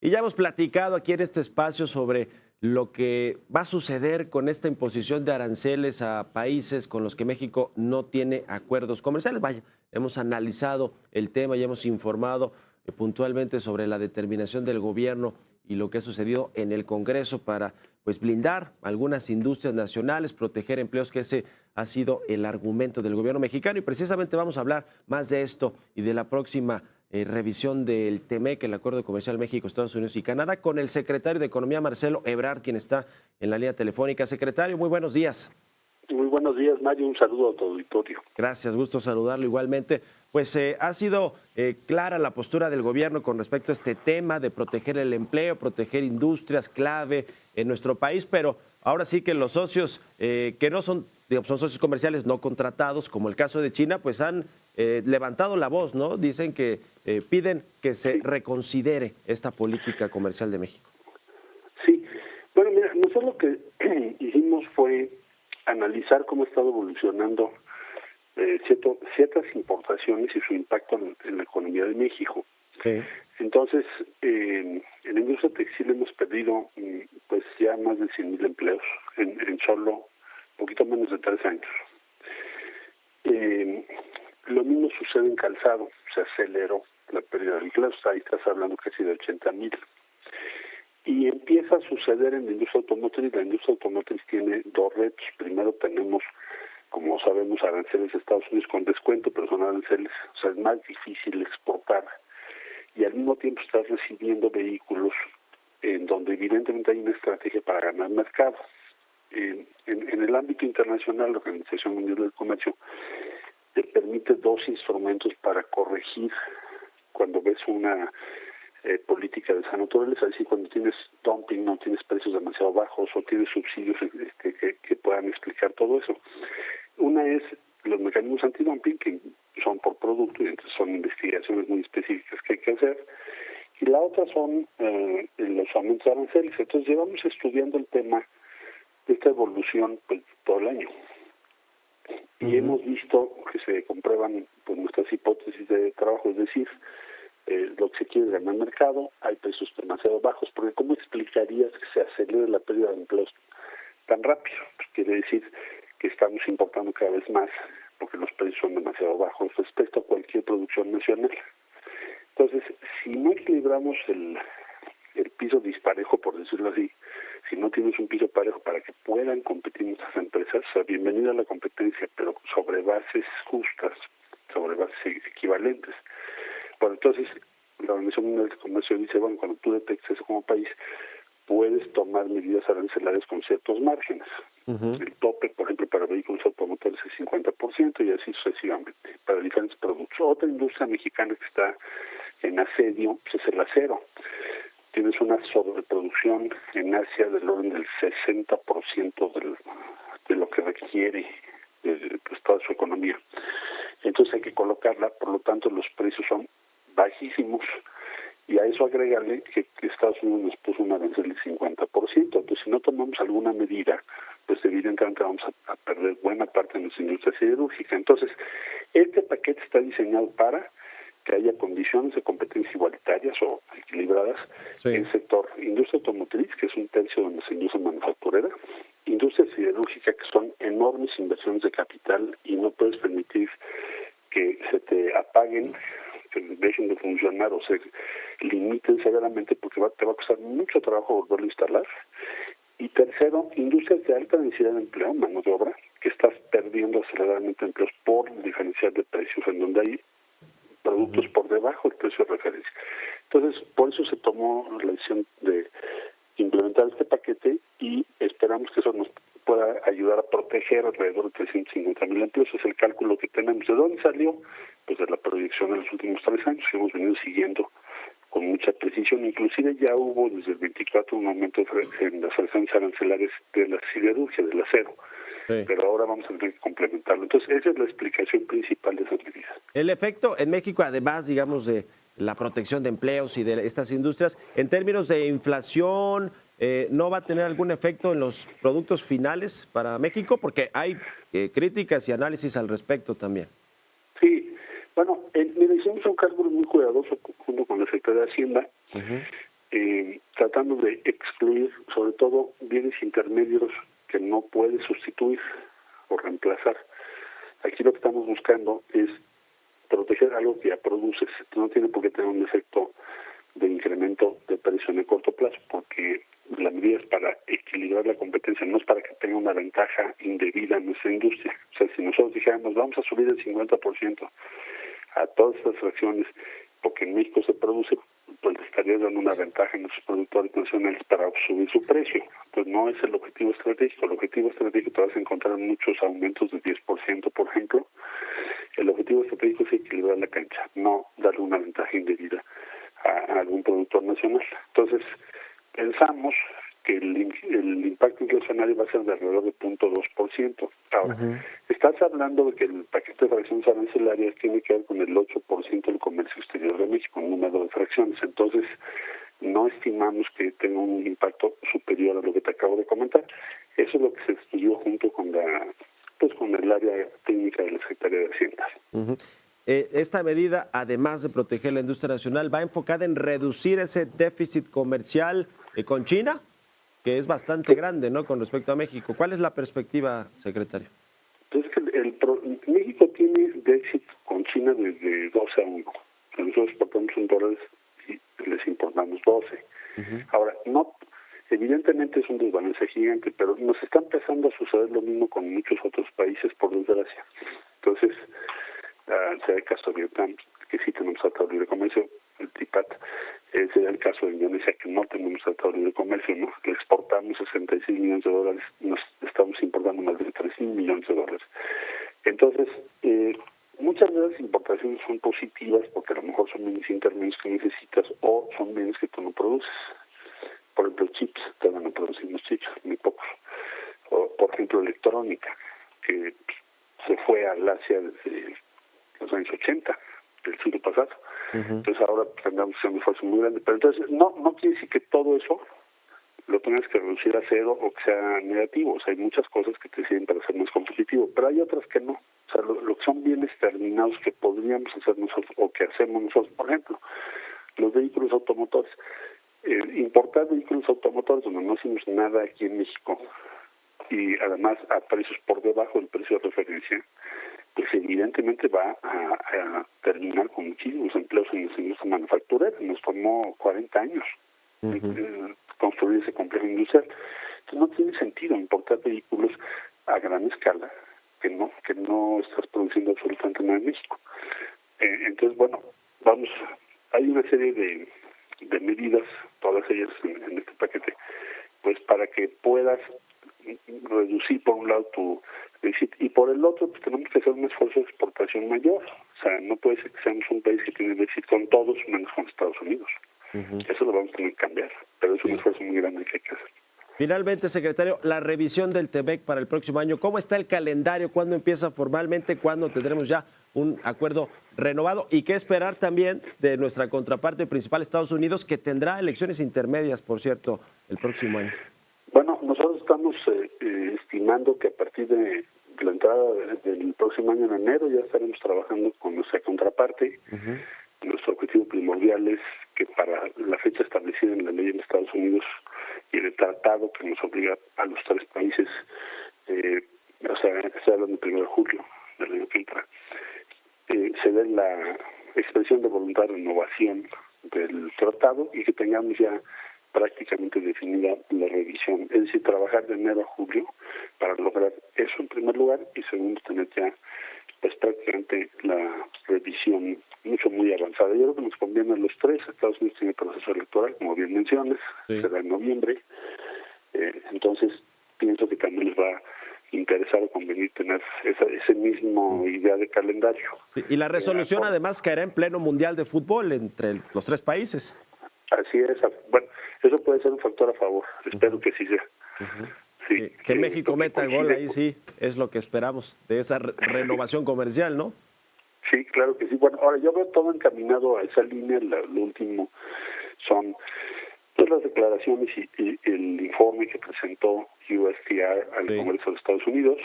Y ya hemos platicado aquí en este espacio sobre lo que va a suceder con esta imposición de aranceles a países con los que México no tiene acuerdos comerciales. Vaya, hemos analizado el tema y hemos informado puntualmente sobre la determinación del gobierno y lo que ha sucedido en el Congreso para pues blindar algunas industrias nacionales, proteger empleos, que ese ha sido el argumento del gobierno mexicano. Y precisamente vamos a hablar más de esto y de la próxima revisión del TEMEC, el Acuerdo Comercial México, Estados Unidos y Canadá, con el secretario de Economía, Marcelo Ebrard, quien está en la línea telefónica. Secretario, muy buenos días. Muy buenos días, Mario. Un saludo a tu auditorio. Gracias, gusto saludarlo igualmente. Pues ha sido clara la postura del gobierno con respecto a este tema de proteger el empleo, proteger industrias clave en nuestro país, pero ahora sí que los socios que no son, digamos, son socios comerciales no contratados, como el caso de China, pues han levantado la voz, ¿no? Dicen que piden que se reconsidere esta política comercial de México. Sí, bueno, mira, nosotros lo que hicimos fue analizar cómo ha estado evolucionando ciertas importaciones y su impacto en la economía de México. Sí. Entonces, en la industria textil hemos perdido pues ya más de 100,000 empleos en solo poquito menos de 3 años. Lo mismo sucede en calzado, se aceleró la pérdida de empleos, ahí estás hablando casi de 80,000. Y empieza a suceder en la industria automotriz. La industria automotriz tiene dos retos. Primero tenemos, como sabemos, aranceles de Estados Unidos con descuento, pero son aranceles, o sea, es más difícil exportar. Y al mismo tiempo estás recibiendo vehículos en donde evidentemente hay una estrategia para ganar mercado. En el ámbito internacional, la Organización Mundial del Comercio te permite dos instrumentos para corregir cuando ves una política de esa naturaleza, es decir, cuando tienes dumping, no tienes precios demasiado bajos o tienes subsidios que puedan explicar todo eso. Una es los mecanismos antidumping, que son por producto y entonces son investigaciones muy específicas que hay que hacer, y la otra son los aumentos de aranceles. Entonces llevamos estudiando el tema de esta evolución pues todo el año. Y hemos visto que se comprueban pues nuestras hipótesis de trabajo, es decir, lo que se quiere es ganar mercado, hay precios demasiado bajos, porque ¿cómo explicarías que se acelere la pérdida de empleos tan rápido? Pues quiere decir que estamos importando cada vez más porque los precios son demasiado bajos respecto a cualquier producción nacional. Entonces, si no equilibramos el piso disparejo, por decirlo así, si no tienes un piso parejo para que puedan competir nuestras empresas, o sea, bienvenida a la competencia, pero sobre bases justas, sobre bases equivalentes. Bueno, entonces, la Organización Mundial del Comercio dice, bueno, cuando tú detectes eso como país, puedes tomar medidas arancelarias con ciertos márgenes. El tope, por ejemplo, para vehículos automotores es 50% y así sucesivamente, para diferentes productos. Otra industria mexicana que está en asedio pues es el acero. Tienes una sobreproducción en Asia del orden del 60% de lo que requiere pues, toda su economía. Entonces hay que colocarla, por lo tanto los precios son bajísimos, y a eso agregarle que Estados Unidos nos puso un arancel del 50%. Entonces, si no tomamos alguna medida, pues evidentemente vamos a perder buena parte de nuestra industria siderúrgica. Entonces, este paquete está diseñado para que haya condiciones de competencia igualitarias o equilibradas en el sector industria automotriz, que es 1/3 de nuestra industria manufacturera, industria siderúrgica, que son enormes inversiones de capital y no puedes permitir que se te apaguen, que dejen de funcionar o se limiten severamente porque te va a costar mucho trabajo volverlo a instalar. Y tercero, industrias de alta densidad de empleo, mano de obra, que estás perdiendo aceleradamente empleos por diferencial de precios, en donde hay productos por debajo del precio de referencia. Entonces, por eso se tomó la decisión de implementar este paquete y esperamos que eso nos pueda ayudar a proteger alrededor de 350,000 empleos. Es el cálculo que tenemos. ¿De dónde salió? Pues de la proyección de los últimos 3 años que hemos venido siguiendo con mucha precisión. Inclusive ya hubo desde el 24 un aumento en las sanciones arancelarias de la siderurgia, del acero. Sí. Pero ahora vamos a tener que complementarlo. Entonces, esa es la explicación principal de esas medidas. El efecto en México, además, digamos, de la protección de empleos y de estas industrias, en términos de inflación, ¿no va a tener algún efecto en los productos finales para México? Porque hay críticas y análisis al respecto también. Sí, bueno, mira, hicimos un cálculo muy cuidadoso junto con la Secretaría de Hacienda tratando de excluir sobre todo bienes intermedios que no puede sustituir o reemplazar. Aquí lo que estamos buscando es proteger algo que ya produces. No tiene por qué tener un efecto de incremento de precio en el corto plazo, porque la medida es para equilibrar la competencia, no es para que tenga una ventaja indebida en nuestra industria. O sea, si nosotros dijéramos, vamos a subir el 50% a todas estas fracciones, porque en México se produce, pues le estaría dando una ventaja a nuestros productores nacionales para subir su precio. Pues no es el objetivo estratégico. El objetivo estratégico te vas a encontrar muchos aumentos de 10%, por ejemplo. El objetivo estratégico es equilibrar la cancha, no darle una ventaja indebida a algún productor nacional. Entonces, pensamos que el impacto inflacionario va a ser de alrededor de 0.2%. Ahora, estás hablando de que el paquete de fracciones arancelarias tiene que ver con el 8% del comercio exterior de México, un número de fracciones. Entonces, no estimamos que tenga un impacto superior a lo que te acabo de comentar. Eso es lo que se estudió junto con con el área técnica de la Secretaría de Hacienda. Esta medida, además de proteger la industria nacional, va enfocada en reducir ese déficit comercial con China, que es bastante grande, ¿no?, con respecto a México. ¿Cuál es la perspectiva, secretario? Entonces, México tiene déficit con China desde 12-1. Nosotros exportamos $1 y les importamos 12. Ahora, no, evidentemente es un desbalance gigante, pero nos está empezando a suceder lo mismo con muchos otros países, por desgracia. Entonces, sea el caso de Vietnam, que sí tenemos tratado de libre comercio, el TIPAT, sería el caso de Indonesia, que no tenemos tratado de libre comercio, ¿no? Le exportamos $66 millones, nos estamos importando más de $3,000 millones. Entonces, muchas de las importaciones son positivas porque a lo mejor son bienes intermedios que necesitas o son bienes que tú no produces. Por ejemplo, chips, todavía no producimos chips, muy pocos. O, por ejemplo, electrónica, que se fue al Asia desde los años 80 del siglo pasado. Entonces ahora tendremos que hacer un esfuerzo muy grande. Pero entonces no quiere decir que todo eso lo tengas que reducir a cero o que sea negativo. O sea, hay muchas cosas que te sirven para ser más competitivo, pero hay otras que no. O sea, lo que son bienes terminados que podríamos hacer nosotros o que hacemos nosotros, por ejemplo, los vehículos automotores. Importar vehículos automotores donde no hacemos nada aquí en México y además a precios por debajo del precio de referencia, pues evidentemente va a terminar con muchísimos empleos en nuestra industria manufacturera. Nos tomó 40 años construir ese complejo industrial. Entonces no tiene sentido importar vehículos a gran escala que no estás produciendo absolutamente nada en México. Entonces, bueno, hay una serie de medidas, todas ellas en este paquete, pues para que puedas reducir por un lado tu déficit y por el otro pues tenemos que hacer un esfuerzo de exportación mayor. O sea, no puede ser que seamos un país que tiene déficit con todos menos con Estados Unidos. Eso lo vamos a tener que cambiar, pero es un esfuerzo muy grande que hay que hacer. Finalmente, secretario, la revisión del TEMEC para el próximo año, ¿cómo está el calendario? ¿Cuándo empieza formalmente? ¿Cuándo tendremos ya un acuerdo renovado? ¿Y qué esperar también de nuestra contraparte principal, Estados Unidos, que tendrá elecciones intermedias, por cierto, el próximo año? Bueno, nosotros estamos estimando que a partir de la entrada del próximo año, en enero, ya estaremos trabajando con nuestra contraparte. Nuestro objetivo primordial es que para la fecha establecida en la ley en Estados Unidos y en el tratado que nos obliga a los tres países, o sea, estoy hablando del 1 de julio del año que entra, se dé la expresión de voluntad de renovación del tratado y que tengamos ya prácticamente definida la revisión, es decir, trabajar de enero a julio para lograr eso en primer lugar y segundo tener ya pues prácticamente la revisión muy avanzada. Yo creo que nos conviene a los tres. Estados Unidos tiene proceso electoral, como bien mencionas, será en noviembre, entonces pienso que también les va a interesar o convenir tener ese mismo idea de calendario. Sí, y la resolución además caerá en pleno mundial de fútbol entre los tres países. Así es. Bueno, eso puede ser un factor a favor. Espero que sí sea. Sí, que México meta gol ahí, sí, es lo que esperamos de esa renovación comercial, ¿no? Sí, claro que sí. Bueno, ahora yo veo todo encaminado a esa línea. Lo último son pues, las declaraciones y el informe que presentó USTR al Congreso de Estados Unidos,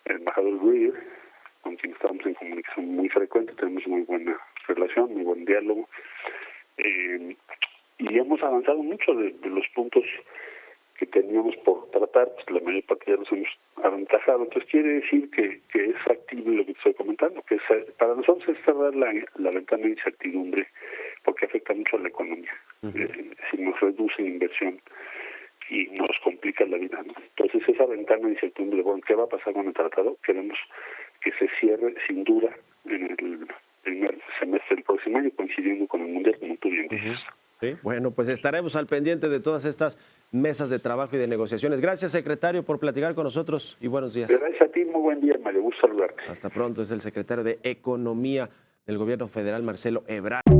el embajador Greer, con quien estamos en comunicación muy frecuente, tenemos muy buena relación, muy buen diálogo. y hemos avanzado mucho de los puntos que teníamos por tratar, pues la mayor parte ya nos hemos aventajado. Entonces quiere decir que es factible lo que estoy comentando, que para nosotros es cerrar la ventana de incertidumbre, porque afecta mucho a la economía. Si nos reduce la inversión y nos complica la vida, ¿no? Entonces esa ventana de incertidumbre, bueno, ¿qué va a pasar con el tratado? Queremos que se cierre sin duda en el primer semestre del próximo año, coincidiendo con el Mundial, como tú bien dices. Sí, bueno, pues estaremos al pendiente de todas estas mesas de trabajo y de negociaciones. Gracias, secretario, por platicar con nosotros y buenos días. Gracias a ti, muy buen día, Mario. Gusto saludarte. Hasta pronto, es el secretario de Economía del Gobierno Federal, Marcelo Ebrard.